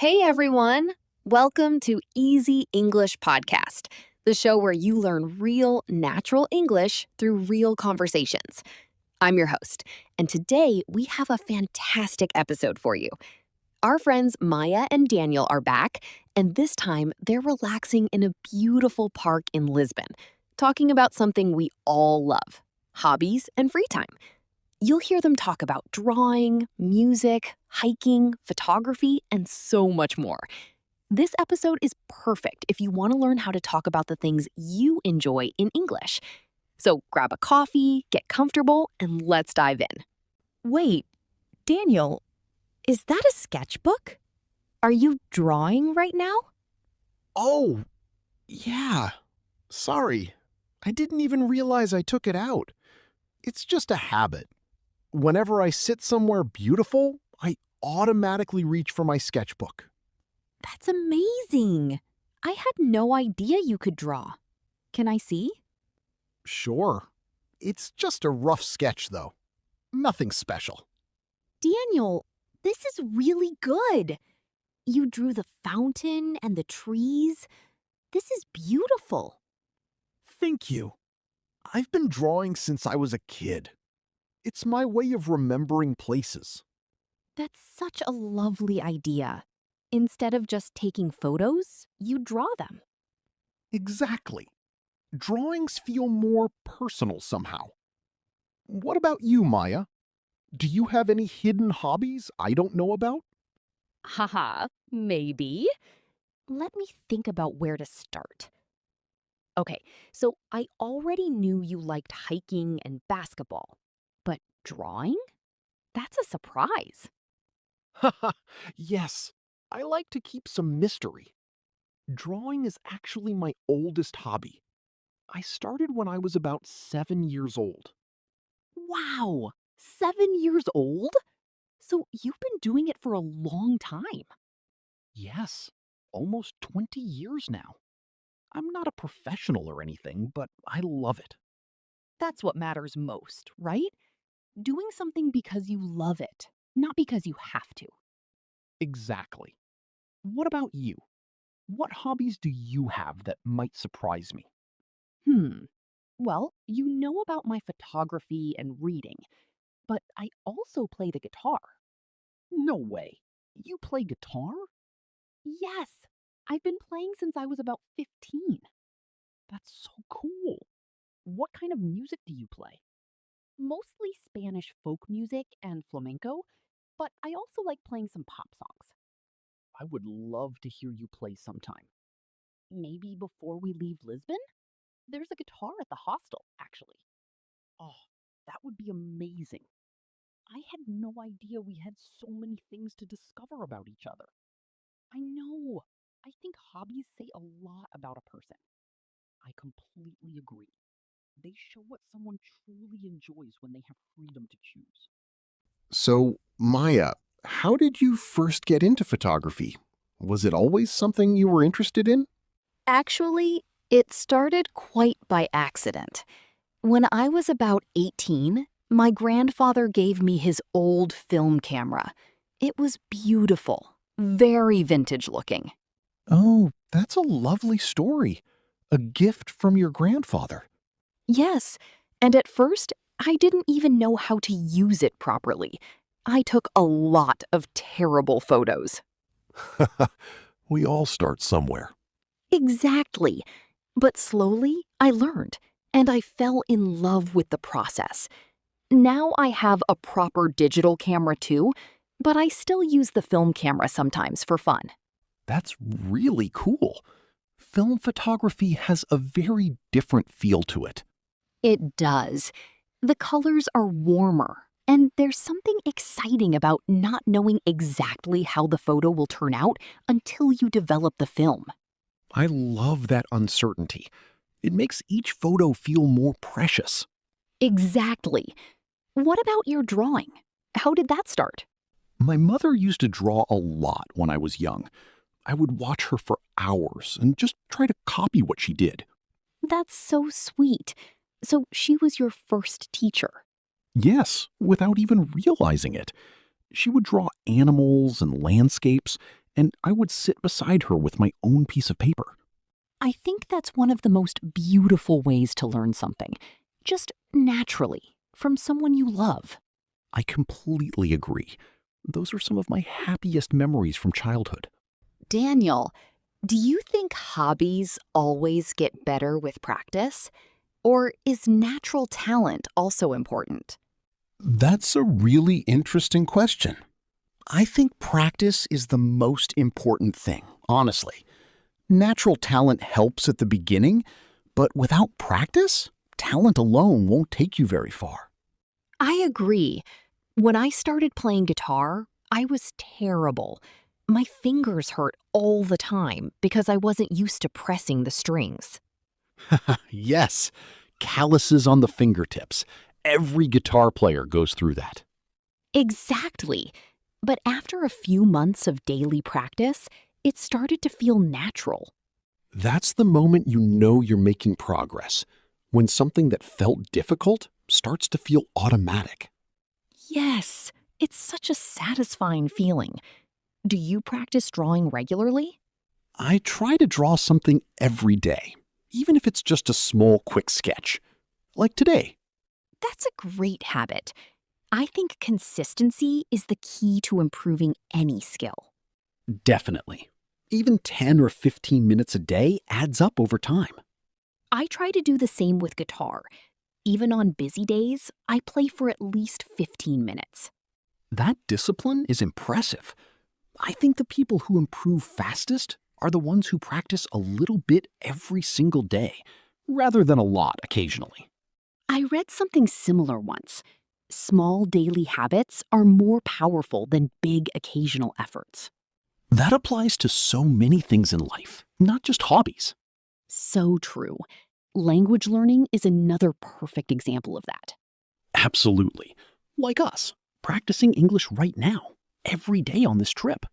Hey everyone! Welcome to Easy English Podcast, the show where you learn real, natural English through real conversations. I'm your host, and today we have a fantastic episode for you. Our friends Maya and Daniel are back, and this time they're relaxing in a beautiful park in Lisbon, talking about something we all love: hobbies and free time. You'll hear them talk about drawing, music, hiking, photography, and so much more. This episode is perfect if you want to learn how to talk about the things you enjoy in English. So grab a coffee, get comfortable, and let's dive in. Wait, Daniel, is that a sketchbook? Are you drawing right now? Oh, yeah. Sorry. I didn't even realize I took it out. It's just a habit. Whenever I sit somewhere beautiful, I automatically reach for my sketchbook. That's amazing. I had no idea you could draw. Can I see? Sure. It's just a rough sketch, though. Nothing special. Daniel, this is really good. You drew the fountain and the trees. This is beautiful. Thank you. I've been drawing since I was a kid. It's my way of remembering places. That's such a lovely idea. Instead of just taking photos, you draw them. Exactly. Drawings feel more personal somehow. What about you, Maya? Do you have any hidden hobbies I don't know about? Haha, maybe. Let me think about where to start. Okay, so I already knew you liked hiking and basketball, but drawing? That's a surprise. Haha, yes. I like to keep some mystery. Drawing is actually my oldest hobby. I started when I was about 7 years old. Wow, 7 years old? So you've been doing it for a long time. Yes, almost 20 years now. I'm not a professional or anything, but I love it. That's what matters most, right? Doing something because you love it, not because you have to. Exactly. What about you? What hobbies do you have that might surprise me? Well, you know about my photography and reading, but I also play the guitar. No way. You play guitar? Yes, I've been playing since I was about 15. That's so cool. What kind of music do you play? Mostly Spanish folk music and flamenco, but I also like playing some pop songs. I would love to hear you play sometime. Maybe before we leave Lisbon? There's a guitar at the hostel, actually. Oh, that would be amazing. I had no idea we had so many things to discover about each other. I know. I think hobbies say a lot about a person. I completely agree. They show what someone truly enjoys when they have freedom to choose. So, Maya, how did you first get into photography? Was it always something you were interested in? Actually, it started quite by accident. When I was about 18, my grandfather gave me his old film camera. It was beautiful, very vintage looking. Oh, that's a lovely story. A gift from your grandfather. Yes, and at first, I didn't even know how to use it properly. I took a lot of terrible photos. We all start somewhere. Exactly. But slowly, I learned, and I fell in love with the process. Now I have a proper digital camera too, but I still use the film camera sometimes for fun. That's really cool. Film photography has a very different feel to it. It does. The colors are warmer, and there's something exciting about not knowing exactly how the photo will turn out until you develop the film. I love that uncertainty. It makes each photo feel more precious. Exactly. What about your drawing? How did that start? My mother used to draw a lot when I was young. I would watch her for hours and just try to copy what she did. That's so sweet. So she was your first teacher. Yes, without even realizing it. She would draw animals and landscapes, and I would sit beside her with my own piece of paper. I think that's one of the most beautiful ways to learn something. Just naturally, from someone you love. I completely agree. Those are some of my happiest memories from childhood. Daniel, do you think hobbies always get better with practice? Or is natural talent also important? That's a really interesting question. I think practice is the most important thing, honestly. Natural talent helps at the beginning, but without practice, talent alone won't take you very far. I agree. When I started playing guitar, I was terrible. My fingers hurt all the time because I wasn't used to pressing the strings. Yes, calluses on the fingertips. Every guitar player goes through that. Exactly. But after a few months of daily practice, it started to feel natural. That's the moment you know you're making progress, when something that felt difficult starts to feel automatic. Yes, it's such a satisfying feeling. Do you practice drawing regularly? I try to draw something every day, even if it's just a small, quick sketch. Like today. That's a great habit. I think consistency is the key to improving any skill. Definitely. Even 10 or 15 minutes a day adds up over time. I try to do the same with guitar. Even on busy days, I play for at least 15 minutes. That discipline is impressive. I think the people who improve fastest are the ones who practice a little bit every single day, rather than a lot occasionally. I read something similar once. Small daily habits are more powerful than big occasional efforts. That applies to so many things in life, not just hobbies. So true. Language learning is another perfect example of that. Absolutely. Like us, practicing English right now, every day on this trip.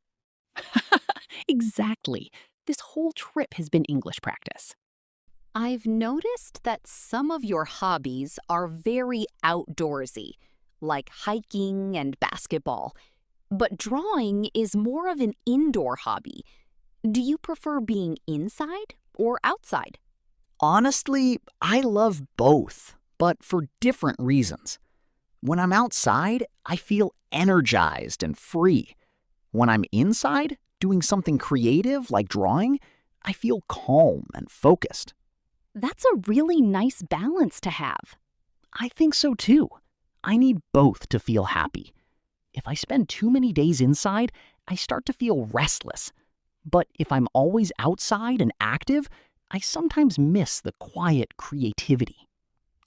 Exactly. This whole trip has been English practice. I've noticed that some of your hobbies are very outdoorsy, like hiking and basketball. But drawing is more of an indoor hobby. Do you prefer being inside or outside? Honestly, I love both, but for different reasons. When I'm outside, I feel energized and free. When I'm inside, doing something creative like drawing, I feel calm and focused. That's a really nice balance to have. I think so too. I need both to feel happy. If I spend too many days inside, I start to feel restless. But if I'm always outside and active, I sometimes miss the quiet creativity.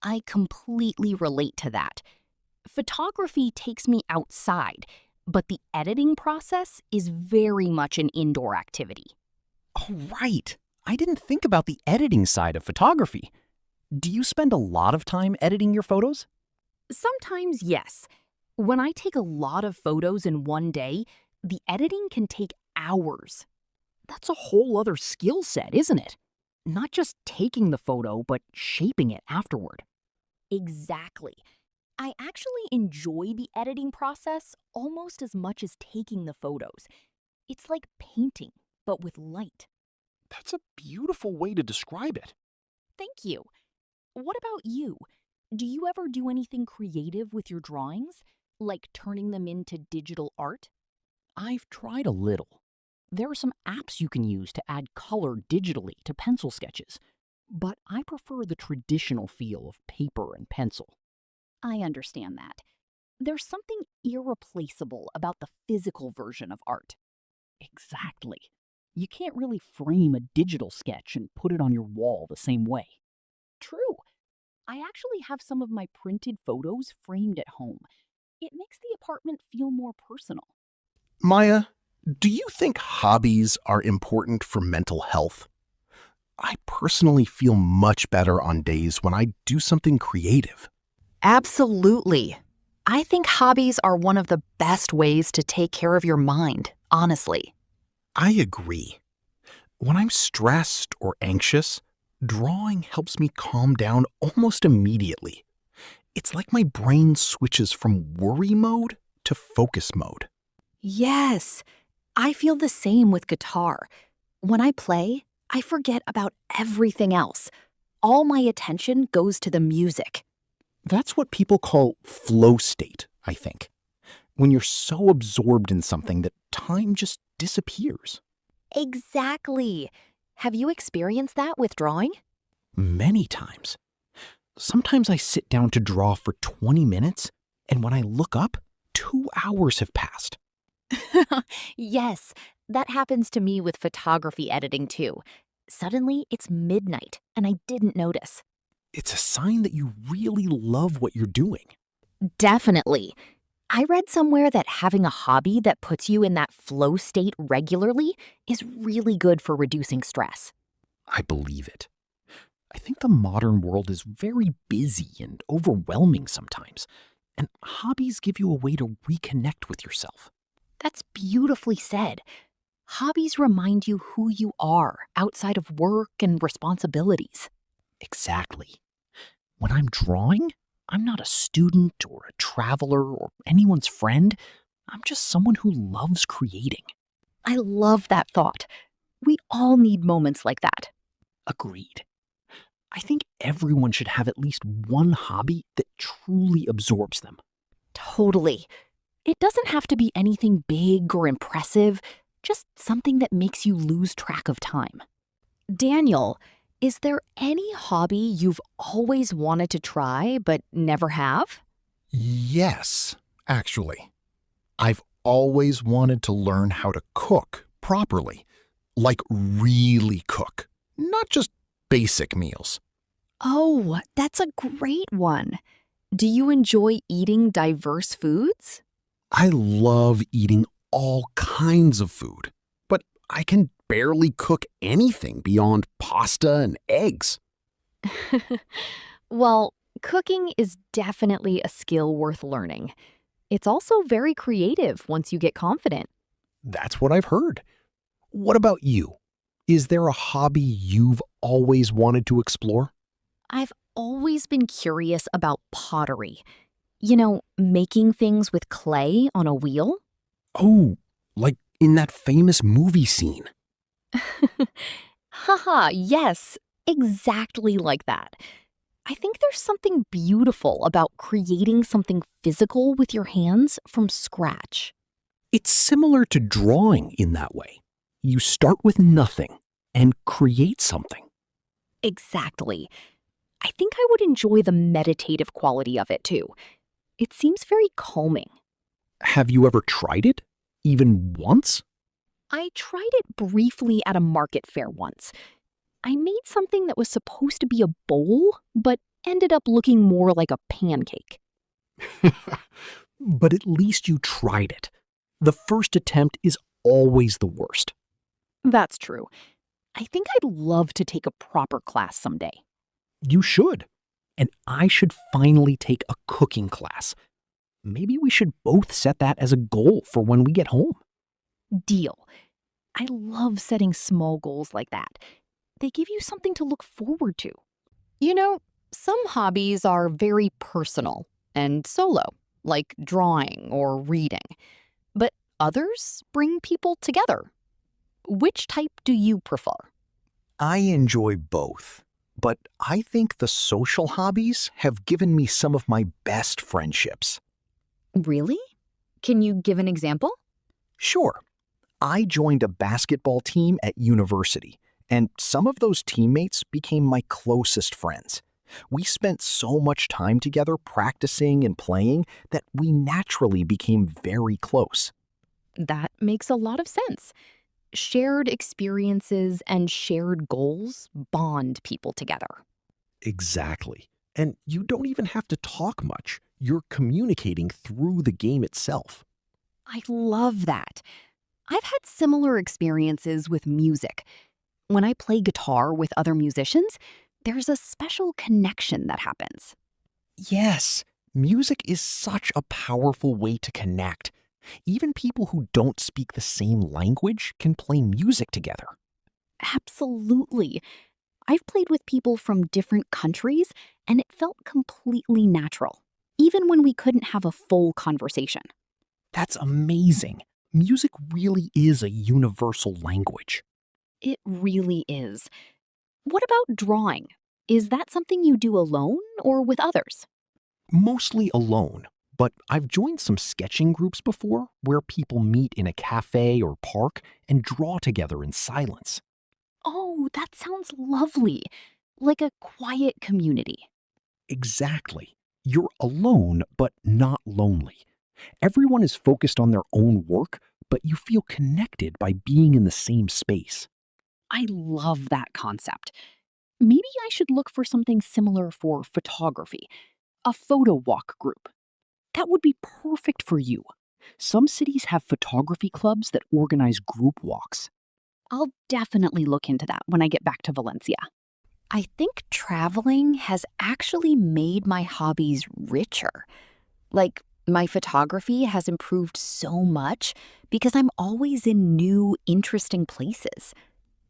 I completely relate to that. Photography takes me outside, but the editing process is very much an indoor activity. Oh, right. I didn't think about the editing side of photography. Do you spend a lot of time editing your photos? Sometimes, yes. When I take a lot of photos in one day, the editing can take hours. That's a whole other skill set, isn't it? Not just taking the photo, but shaping it afterward. Exactly. I actually enjoy the editing process almost as much as taking the photos. It's like painting, but with light. That's a beautiful way to describe it. Thank you. What about you? Do you ever do anything creative with your drawings, like turning them into digital art? I've tried a little. There are some apps you can use to add color digitally to pencil sketches, but I prefer the traditional feel of paper and pencil. I understand that. There's something irreplaceable about the physical version of art. Exactly. You can't really frame a digital sketch and put it on your wall the same way. True. I actually have some of my printed photos framed at home. It makes the apartment feel more personal. Maya, do you think hobbies are important for mental health? I personally feel much better on days when I do something creative. Absolutely. I think hobbies are one of the best ways to take care of your mind, honestly. I agree. When I'm stressed or anxious, drawing helps me calm down almost immediately. It's like my brain switches from worry mode to focus mode. Yes. I feel the same with guitar. When I play, I forget about everything else. All my attention goes to the music. That's what people call flow state, I think. When you're so absorbed in something that time just disappears. Exactly. Have you experienced that with drawing? Many times. Sometimes I sit down to draw for 20 minutes, and when I look up, 2 hours have passed. Yes, that happens to me with photography editing too. Suddenly, it's midnight, and I didn't notice. It's a sign that you really love what you're doing. Definitely. I read somewhere that having a hobby that puts you in that flow state regularly is really good for reducing stress. I believe it. I think the modern world is very busy and overwhelming sometimes, and hobbies give you a way to reconnect with yourself. That's beautifully said. Hobbies remind you who you are outside of work and responsibilities. Exactly. When I'm drawing, I'm not a student or a traveler or anyone's friend. I'm just someone who loves creating. I love that thought. We all need moments like that. Agreed. I think everyone should have at least one hobby that truly absorbs them. Totally. It doesn't have to be anything big or impressive, just something that makes you lose track of time. Daniel, is there any hobby you've always wanted to try but never have? Yes, actually. I've always wanted to learn how to cook properly. Like really cook. Not just basic meals. Oh, that's a great one. Do you enjoy eating diverse foods? I love eating all kinds of food, but I can barely cook anything beyond pasta and eggs. Well, cooking is definitely a skill worth learning. It's also very creative once you get confident. That's what I've heard. What about you? Is there a hobby you've always wanted to explore? I've always been curious about pottery. You know, making things with clay on a wheel? Oh, like in that famous movie scene. Haha, yes, exactly like that. I think there's something beautiful about creating something physical with your hands from scratch. It's similar to drawing in that way. You start with nothing and create something. Exactly. I think I would enjoy the meditative quality of it too. It seems very calming. Have you ever tried it? Even once? I tried it briefly at a market fair once. I made something that was supposed to be a bowl, but ended up looking more like a pancake. But at least you tried it. The first attempt is always the worst. That's true. I think I'd love to take a proper class someday. You should. And I should finally take a cooking class. Maybe we should both set that as a goal for when we get home. Deal. I love setting small goals like that. They give you something to look forward to. You know, some hobbies are very personal and solo, like drawing or reading. But others bring people together. Which type do you prefer? I enjoy both, but I think the social hobbies have given me some of my best friendships. Really? Can you give an example? Sure. I joined a basketball team at university, and some of those teammates became my closest friends. We spent so much time together practicing and playing that we naturally became very close. That makes a lot of sense. Shared experiences and shared goals bond people together. Exactly. And you don't even have to talk much. You're communicating through the game itself. I love that. I've had similar experiences with music. When I play guitar with other musicians, there's a special connection that happens. Yes, music is such a powerful way to connect. Even people who don't speak the same language can play music together. Absolutely. I've played with people from different countries, and it felt completely natural, even when we couldn't have a full conversation. That's amazing. Music really is a universal language. It really is. What about drawing? Is that something you do alone or with others? Mostly alone, but I've joined some sketching groups before where people meet in a cafe or park and draw together in silence. Oh, that sounds lovely. Like a quiet community. Exactly. You're alone, but not lonely. Everyone is focused on their own work, but you feel connected by being in the same space. I love that concept. Maybe I should look for something similar for photography, a photo walk group. That would be perfect for you. Some cities have photography clubs that organize group walks. I'll definitely look into that when I get back to Valencia. I think traveling has actually made my hobbies richer. Like, my photography has improved so much because I'm always in new, interesting places.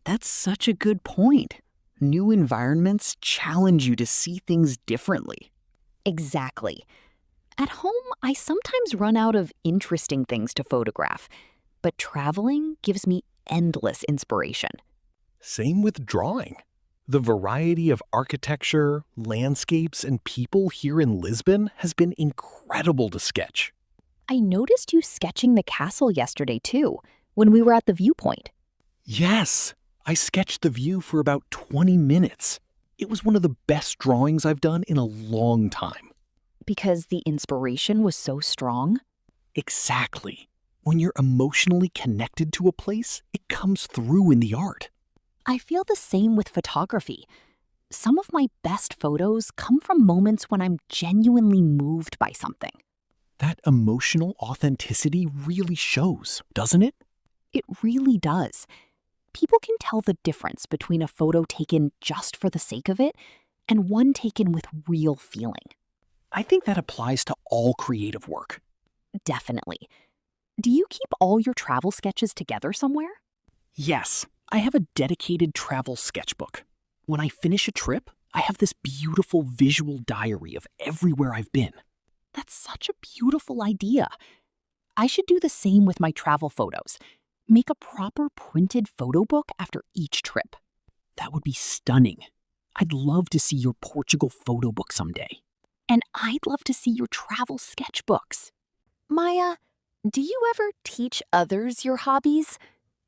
That's such a good point. New environments challenge you to see things differently. Exactly. At home, I sometimes run out of interesting things to photograph, but traveling gives me endless inspiration. Same with drawing. The variety of architecture, landscapes, and people here in Lisbon has been incredible to sketch. I noticed you sketching the castle yesterday, too, when we were at the viewpoint. Yes, I sketched the view for about 20 minutes. It was one of the best drawings I've done in a long time. Because the inspiration was so strong? Exactly. When you're emotionally connected to a place, it comes through in the art. I feel the same with photography. Some of my best photos come from moments when I'm genuinely moved by something. That emotional authenticity really shows, doesn't it? It really does. People can tell the difference between a photo taken just for the sake of it and one taken with real feeling. I think that applies to all creative work. Definitely. Do you keep all your travel sketches together somewhere? Yes, I have a dedicated travel sketchbook. When I finish a trip, I have this beautiful visual diary of everywhere I've been. That's such a beautiful idea. I should do the same with my travel photos. Make a proper printed photo book after each trip. That would be stunning. I'd love to see your Portugal photo book someday. And I'd love to see your travel sketchbooks. Maya, do you ever teach others your hobbies?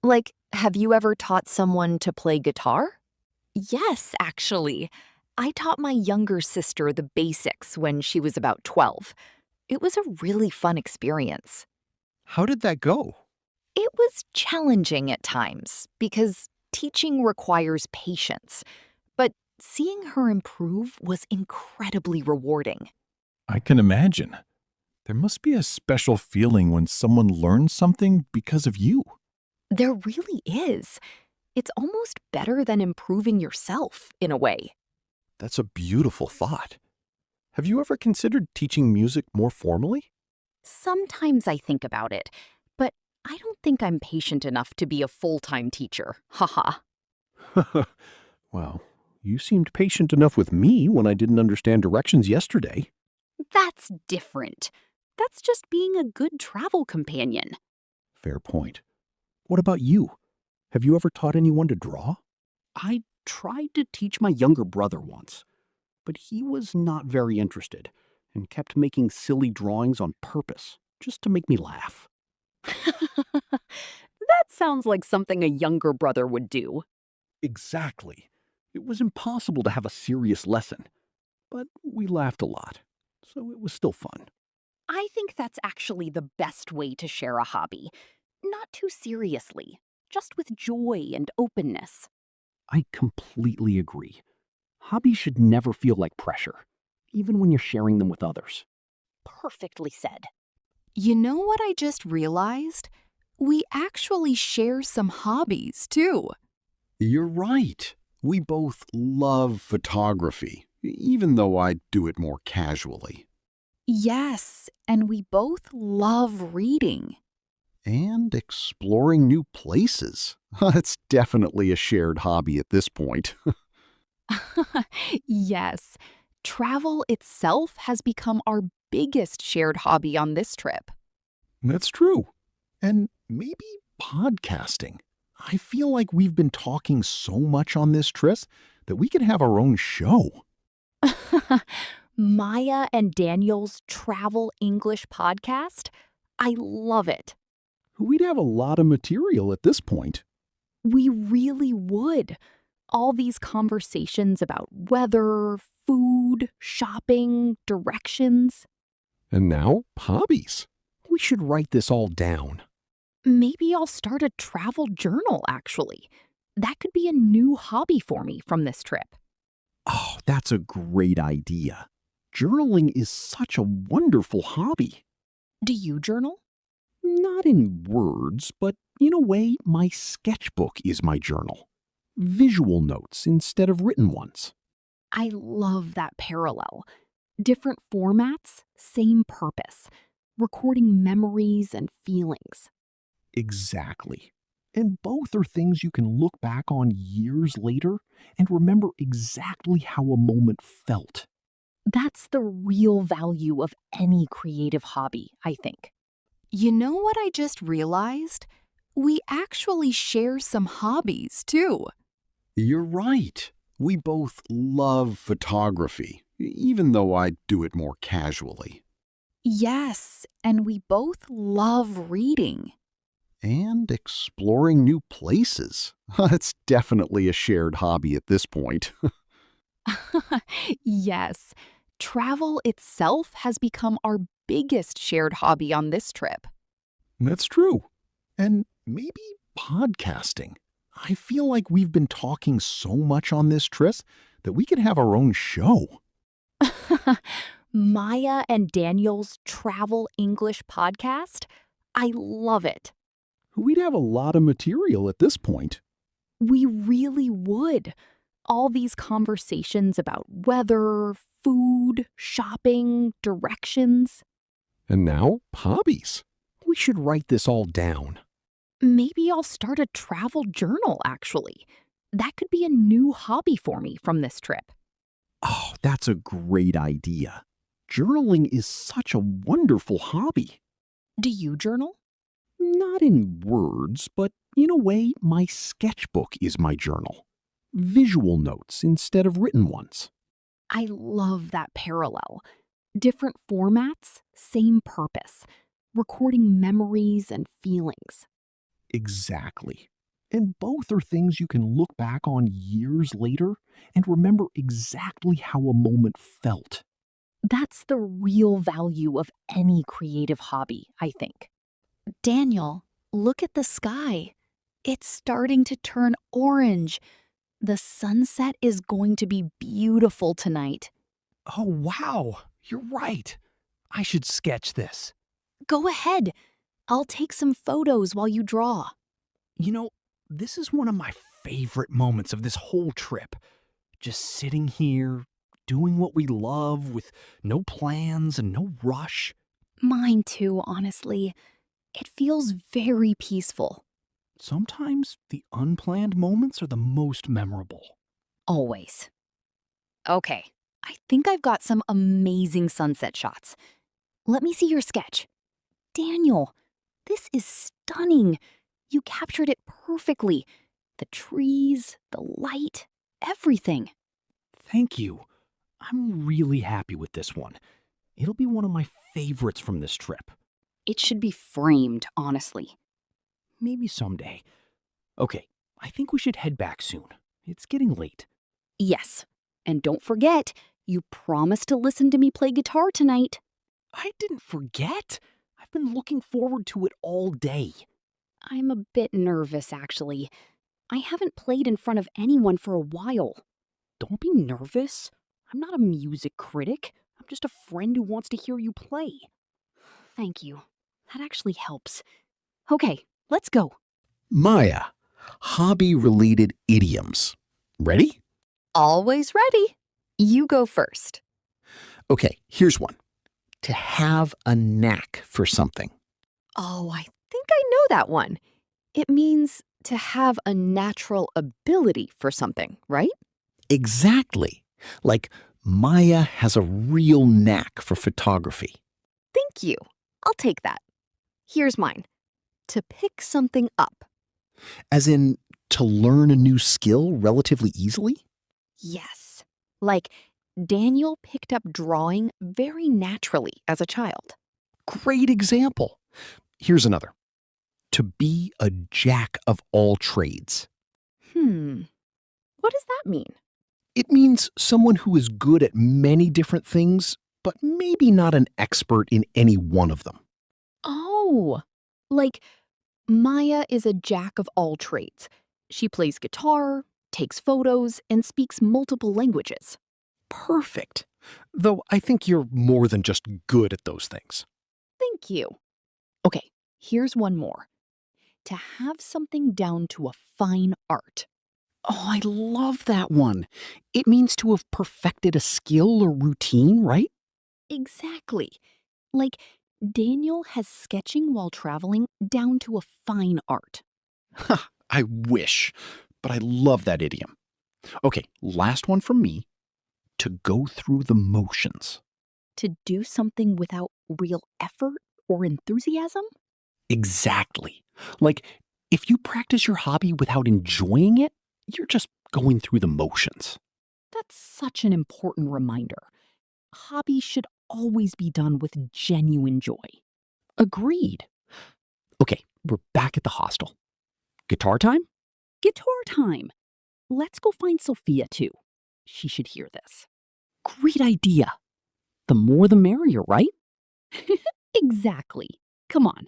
Like, have you ever taught someone to play guitar? Yes, actually. I taught my younger sister the basics when she was about 12. It was a really fun experience. How did that go? It was challenging at times because teaching requires patience, but seeing her improve was incredibly rewarding. I can imagine. There must be a special feeling when someone learns something because of you. There really is. It's almost better than improving yourself, in a way. That's a beautiful thought. Have you ever considered teaching music more formally? Sometimes I think about it, but I don't think I'm patient enough to be a full-time teacher. Haha. Well, you seemed patient enough with me when I didn't understand directions yesterday. That's different. That's just being a good travel companion. Fair point. What about you? Have you ever taught anyone to draw? I tried to teach my younger brother once, but he was not very interested and kept making silly drawings on purpose just to make me laugh. That sounds like something a younger brother would do. Exactly. It was impossible to have a serious lesson, but we laughed a lot, so it was still fun. I think that's actually the best way to share a hobby. Not too seriously, just with joy and openness. I completely agree. Hobbies should never feel like pressure, even when you're sharing them with others. Perfectly said. You know what I just realized? We actually share some hobbies, too. You're right. We both love photography, even though I do it more casually. Yes, and we both love reading. And exploring new places. It's definitely a shared hobby at this point. Yes, travel itself has become our biggest shared hobby on this trip. That's true. And maybe podcasting. I feel like we've been talking so much on this trip that we could have our own show. Maya and Daniel's Travel English podcast? I love it. We'd have a lot of material at this point. We really would. All these conversations about weather, food, shopping, directions. And now, hobbies. We should write this all down. Maybe I'll start a travel journal, actually. That could be a new hobby for me from this trip. Oh, that's a great idea. Journaling is such a wonderful hobby. Do you journal? Not in words, but in a way, my sketchbook is my journal. Visual notes instead of written ones. I love that parallel. Different formats, same purpose. Recording memories and feelings. Exactly. And both are things you can look back on years later and remember exactly how a moment felt. That's the real value of any creative hobby, I think. You know what I just realized? We actually share some hobbies, too. You're right. We both love photography, even though I do it more casually. Yes, and we both love reading. And exploring new places. It's definitely a shared hobby at this point. Yes, travel itself has become our biggest shared hobby on this trip. That's true. And maybe podcasting. I feel like we've been talking so much on this trip that we could have our own show. Maya and Daniel's Travel English podcast? I love it. We'd have a lot of material at this point. We really would. All these conversations about weather, food, shopping, directions. And now, hobbies. We should write this all down. Maybe I'll start a travel journal, actually. That could be a new hobby for me from this trip. Oh, that's a great idea. Journaling is such a wonderful hobby. Do you journal? Not in words, but in a way, my sketchbook is my journal. Visual notes instead of written ones. I love that parallel. Different formats, same purpose. Recording memories and feelings. Exactly. And both are things you can look back on years later and remember exactly how a moment felt. That's the real value of any creative hobby, I think. Daniel, look at the sky. It's starting to turn orange. The sunset is going to be beautiful tonight. Oh, wow. You're right. I should sketch this. Go ahead. I'll take some photos while you draw. You know, this is one of my favorite moments of this whole trip. Just sitting here, doing what we love with no plans and no rush. Mine too, honestly. It feels very peaceful. Sometimes the unplanned moments are the most memorable. Always. Okay, I think I've got some amazing sunset shots. Let me see your sketch. Daniel, this is stunning. You captured it perfectly. The trees, the light, everything. Thank you. I'm really happy with this one. It'll be one of my favorites from this trip. It should be framed, honestly. Maybe someday. Okay, I think we should head back soon. It's getting late. Yes, and don't forget, you promised to listen to me play guitar tonight. I didn't forget. I've been looking forward to it all day. I'm a bit nervous, actually. I haven't played in front of anyone for a while. Don't be nervous. I'm not a music critic. I'm just a friend who wants to hear you play. Thank you. That actually helps. Okay, let's go. Maya, hobby-related idioms. Ready? Always ready. You go first. Okay, here's one. To have a knack for something. Oh, I think I know that one. It means to have a natural ability for something, right? Exactly. Like Maya has a real knack for photography. Thank you. I'll take that. Here's mine. To pick something up. As in, to learn a new skill relatively easily? Yes. Like, Daniel picked up drawing very naturally as a child. Great example. Here's another. To be a jack of all trades. What does that mean? It means someone who is good at many different things, but maybe not an expert in any one of them. Oh, like Maya is a jack of all trades. She plays guitar, takes photos, and speaks multiple languages. Perfect. Though I think you're more than just good at those things. Thank you. Okay, here's one more. To have something down to a fine art. Oh, I love that one. It means to have perfected a skill or routine, right? Exactly. Like, Daniel has sketching while traveling down to a fine art. I wish, but I love that idiom. Okay, last one from me. To go through the motions. To do something without real effort or enthusiasm? Exactly. Like, if you practice your hobby without enjoying it, you're just going through the motions. That's such an important reminder. Hobbies should always be done with genuine joy. Agreed. Okay, we're back at the hostel. Guitar time? Guitar time. Let's go find Sophia too. She should hear this. Great idea. The more the merrier, right? Exactly. Come on.